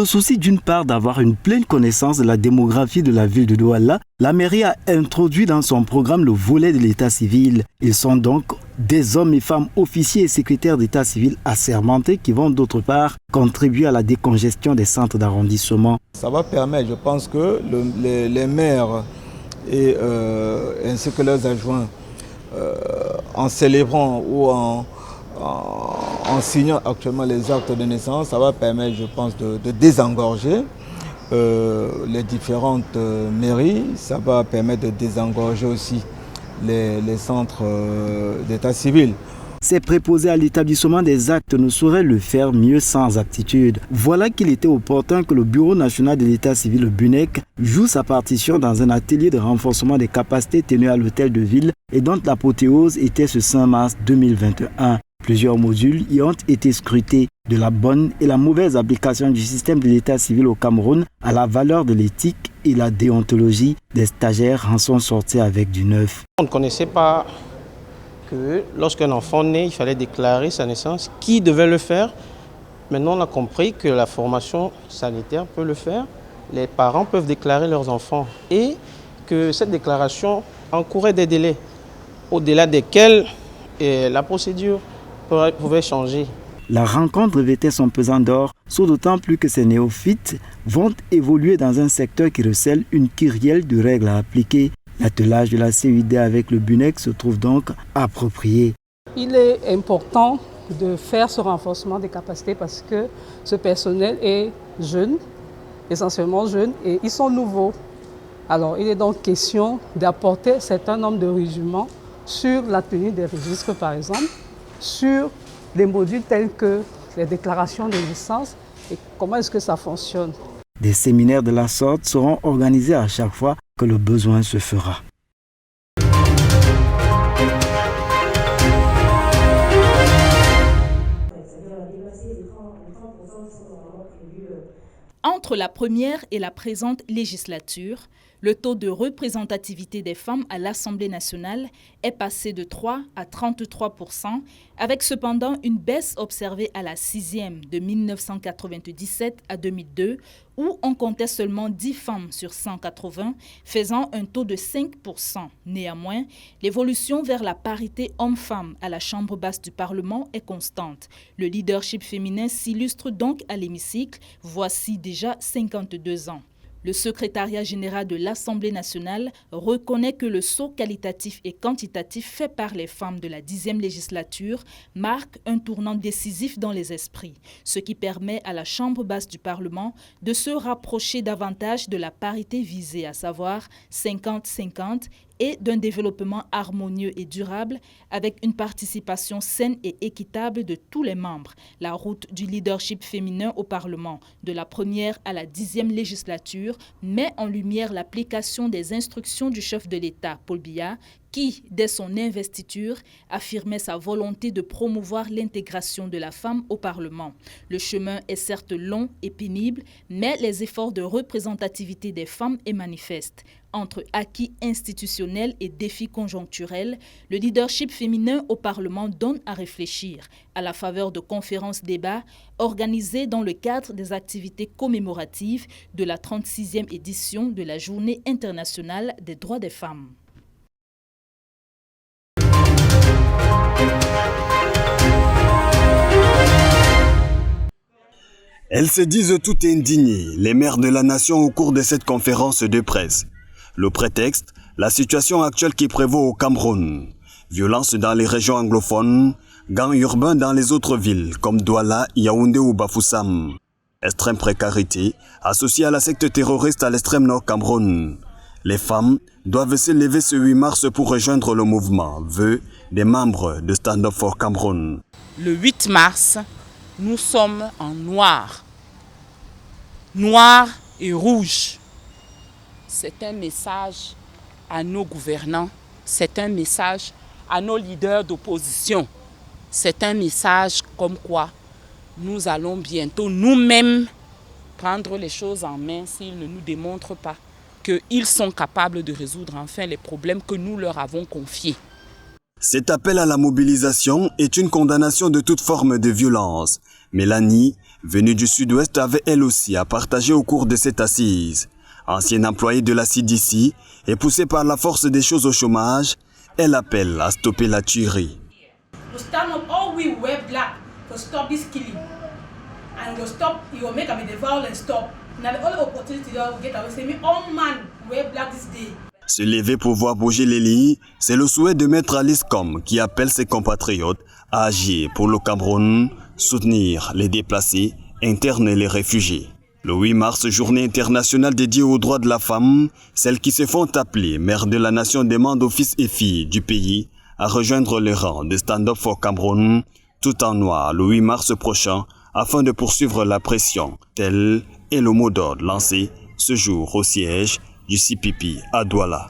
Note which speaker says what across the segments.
Speaker 1: le souci d'une part d'avoir une pleine connaissance de la démographie de la ville de Douala, la mairie a introduit dans son programme le volet de l'état civil. Ils sont donc des hommes et femmes officiers et secrétaires d'état civil assermentés qui vont d'autre part contribuer à la décongestion des centres d'arrondissement.
Speaker 2: Ça va permettre, je pense que les maires et ainsi que leurs adjoints, en célébrant ou en signant actuellement les actes de naissance, ça va permettre, je pense, de désengorger les différentes mairies. Ça va permettre de désengorger aussi les centres d'état civil.
Speaker 1: Ces préposés à l'établissement des actes ne sauraient le faire mieux sans aptitude. Voilà qu'il était opportun que le Bureau national de l'état civil, le BUNEC, joue sa partition dans un atelier de renforcement des capacités tenu à l'hôtel de ville et dont l'apothéose était ce 5 mars 2021. Plusieurs modules y ont été scrutés, de la bonne et la mauvaise application du système de l'état civil au Cameroun à la valeur de l'éthique et la déontologie. Des stagiaires en sont sortis avec du neuf.
Speaker 3: On ne connaissait pas que lorsqu'un enfant naît, il fallait déclarer sa naissance. Qui devait le faire? Maintenant, on a compris que la formation sanitaire peut le faire. Les parents peuvent déclarer leurs enfants et que cette déclaration encourait des délais, au-delà desquels la procédure pouvait changer.
Speaker 1: La rencontre revêtait son pesant d'or, d'autant plus que ces néophytes vont évoluer dans un secteur qui recèle une kyrielle de règles à appliquer. L'attelage de la CUD avec le BUNEC se trouve donc approprié.
Speaker 4: Il est important de faire ce renforcement des capacités parce que ce personnel est jeune, essentiellement jeune, et ils sont nouveaux. Alors il est donc question d'apporter un certain nombre de régiments sur la tenue des registres par exemple, sur des modules tels que les déclarations de naissance et comment est-ce que ça fonctionne.
Speaker 1: Des séminaires de la sorte seront organisés à chaque fois que le besoin se fera.
Speaker 5: Entre la première et la présente législature, le taux de représentativité des femmes à l'Assemblée nationale est passé de 3 à 33%, avec cependant une baisse observée à la 6e de 1997 à 2002, où on comptait seulement 10 femmes sur 180, faisant un taux de 5%. Néanmoins, l'évolution vers la parité homme-femme à la Chambre basse du Parlement est constante. Le leadership féminin s'illustre donc à l'hémicycle, voici déjà 52 ans. Le secrétariat général de l'Assemblée nationale reconnaît que le saut qualitatif et quantitatif fait par les femmes de la 10e législature marque un tournant décisif dans les esprits, ce qui permet à la Chambre basse du Parlement de se rapprocher davantage de la parité visée, à savoir 50-50, et d'un développement harmonieux et durable avec une participation saine et équitable de tous les membres. La route du leadership féminin au Parlement, de la première à la 10e législature, met en lumière l'application des instructions du chef de l'État, Paul Biya, qui, dès son investiture, affirmait sa volonté de promouvoir l'intégration de la femme au Parlement. Le chemin est certes long et pénible, mais les efforts de représentativité des femmes est manifeste. Entre acquis institutionnels et défis conjoncturels, le leadership féminin au Parlement donne à réfléchir à la faveur de conférences-débats organisées dans le cadre des activités commémoratives de la 36e édition de la Journée internationale des droits des femmes.
Speaker 6: Elles se disent toutes indignées, les mères de la nation au cours de cette conférence de presse. Le prétexte, la situation actuelle qui prévaut au Cameroun. Violence dans les régions anglophones, gangs urbains dans les autres villes comme Douala, Yaoundé ou Bafoussam. Extrême précarité, associée à la secte terroriste à l'extrême nord Cameroun. Les femmes doivent se lever ce 8 mars pour rejoindre le mouvement, vœu des membres de Stand Up for Cameroun.
Speaker 7: Le 8 mars, nous sommes en noir. Noir et rouge. C'est un message à nos gouvernants, c'est un message à nos leaders d'opposition. C'est un message comme quoi nous allons bientôt nous-mêmes prendre les choses en main s'ils ne nous démontrent pas qu'ils sont capables de résoudre enfin les problèmes que nous leur avons confiés.
Speaker 6: Cet appel à la mobilisation est une condamnation de toute forme de violence. Mélanie, venue du sud-ouest, avait elle aussi à partager au cours de cette assise. Ancienne employée de la CDC et poussée par la force des choses au chômage, elle appelle à stopper la tuerie.
Speaker 8: We stand up, all we wear black to stop this killing. And we'll stop, it will make the violence stop. Now the only opportunity that we get, I will say, all man wear black this day.
Speaker 6: Se lever pour voir bouger les lits, c'est le souhait de Maître Alice Com qui appelle ses compatriotes à agir pour le Cameroun, soutenir les déplacés, internes et les réfugiés. Le 8 mars, journée internationale dédiée aux droits de la femme, celles qui se font appeler mères de la nation demandent aux fils et filles du pays à rejoindre les rangs de Stand Up for Cameroun, tout en noir le 8 mars prochain, afin de poursuivre la pression. Tel est le mot d'ordre lancé ce jour au siège du CPP à Douala.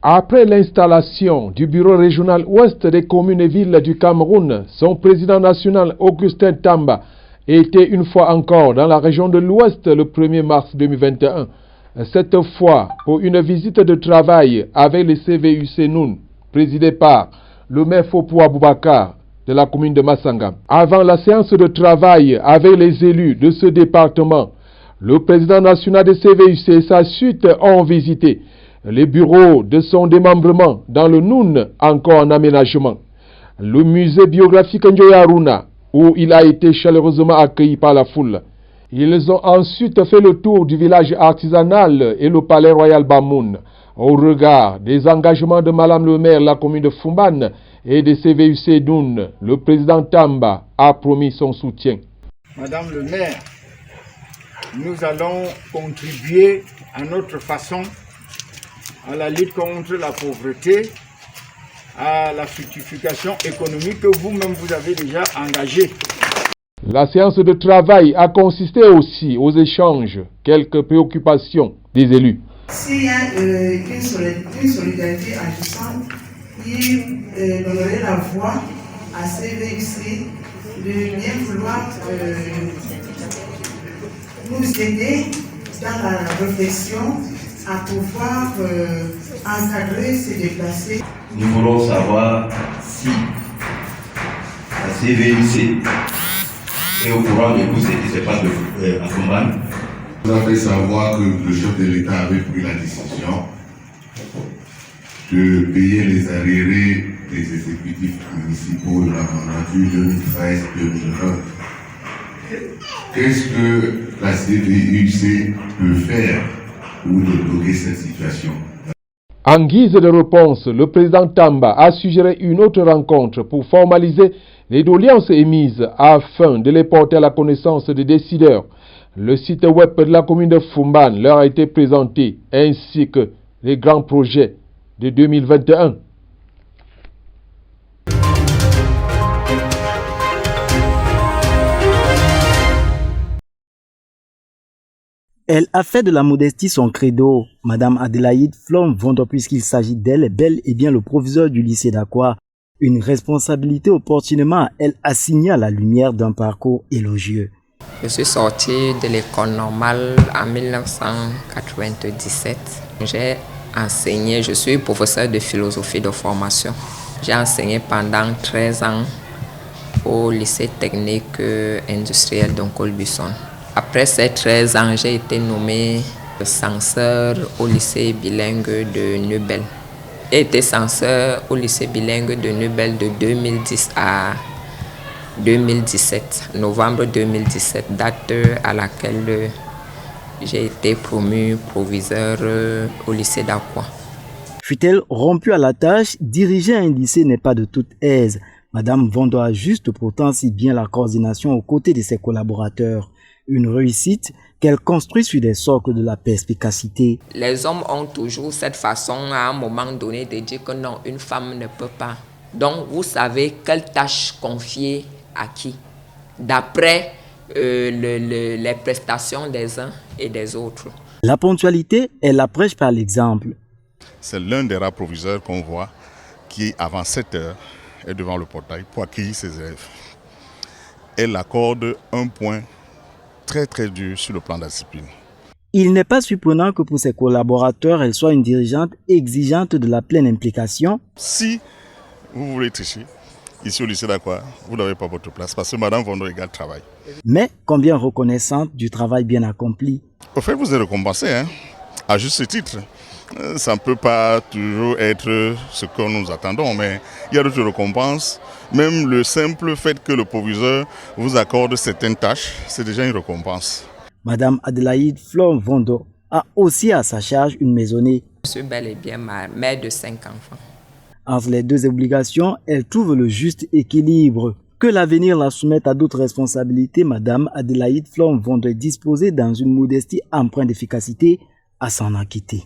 Speaker 9: Après l'installation du bureau régional ouest des communes et villes du Cameroun, son président national Augustin Tamba était une fois encore dans la région de l'ouest le 1er mars 2021. Cette fois pour une visite de travail avec les CVUC Noun, présidé par le maire Fopou Aboubakar de la commune de Massanga. Avant la séance de travail avec les élus de ce département, le président national des CVUC et sa suite ont visité les bureaux de son démembrement dans le Noun, encore en aménagement. Le musée biographique Njoyaruna, où il a été chaleureusement accueilli par la foule. Ils ont ensuite fait le tour du village artisanal et le palais royal Bamoun. Au regard des engagements de Madame le maire de la commune de Fumban et des CVUC Noun, le président Tamba a promis son soutien.
Speaker 10: Madame le maire, nous allons contribuer à notre façon à la lutte contre la pauvreté, à la fructification économique que vous-même vous avez déjà engagée.
Speaker 9: La séance de travail a consisté aussi aux échanges, quelques préoccupations des élus.
Speaker 11: S'il y a une solidarité agissante qui donnerait la voie à CVUC de bien vouloir nous aider dans la réflexion à pouvoir encadrer ces déplacés.
Speaker 12: Nous voulons savoir si la CVUC est au courant de tout ce qui se passe à Fumban.
Speaker 13: Vous avez savoir que le chef de l'État avait pris la décision de payer les arriérés des exécutifs municipaux de la mandature 2013-2020. Qu'est-ce que la CVUC peut faire pour débloquer cette situation?
Speaker 9: En guise de réponse, le président Tamba a suggéré une autre rencontre pour formaliser les doléances émises afin de les porter à la connaissance des décideurs. Le site web de la commune de Fumban leur a été présenté, ainsi que les grands projets de 2021.
Speaker 1: Elle a fait de la modestie son credo. Madame Adélaïde Flom Vondre, puisqu'il s'agit d'elle, est bel et bien le proviseur du lycée d'Aqua. Une responsabilité opportunément elle assignée à la lumière d'un parcours élogieux.
Speaker 14: Je suis sortie de l'école normale en 1997. J'ai enseigné, je suis professeur de philosophie de formation. J'ai enseigné pendant 13 ans au lycée technique industriel d'Onkolbusson. Après ces 13 ans, j'ai été nommé censeur au lycée bilingue de Nubel. J'ai été censeur au lycée bilingue de Nubel de 2010 à 2017, novembre 2017, date à laquelle j'ai été promu proviseur au lycée d'Aqua.
Speaker 1: Fut-elle rompue à la tâche, diriger un lycée n'est pas de toute aise. Madame Vondre ajuste pourtant si bien la coordination aux côtés de ses collaborateurs. Une réussite qu'elle construit sur des socles de la perspicacité.
Speaker 14: Les hommes ont toujours cette façon à un moment donné de dire que non, une femme ne peut pas. Donc vous savez quelle tâche confier à qui, d'après les prestations des uns et des autres.
Speaker 1: La ponctualité, elle la prêche par l'exemple.
Speaker 15: C'est l'un des rares proviseurs qu'on voit qui, avant 7 heures, est devant le portail pour accueillir ses élèves. Elle accorde un point très dur sur le plan de la discipline.
Speaker 1: Il n'est pas surprenant que pour ses collaborateurs, elle soit une dirigeante exigeante de la pleine implication.
Speaker 15: Si vous voulez tricher, ici au lycée d'Aqua, vous n'avez pas votre place parce que Madame Vondo égale travail.
Speaker 1: Mais combien reconnaissante du travail bien accompli.
Speaker 15: Au fait, vous êtes récompensé, hein, à juste titre. Ça ne peut pas toujours être ce que nous attendons, mais il y a d'autres récompenses. Même le simple fait que le proviseur vous accorde certaines tâches, c'est déjà une récompense.
Speaker 1: Madame Adélaïde Flore Vondo a aussi à sa charge une maisonnée.
Speaker 14: Je suis bel et bien mère de 5 enfants.
Speaker 1: Entre les deux obligations, elle trouve le juste équilibre. Que l'avenir la soumette à d'autres responsabilités, Madame Adélaïde Flore Vondo est disposée dans une modestie empreinte d'efficacité à s'en acquitter.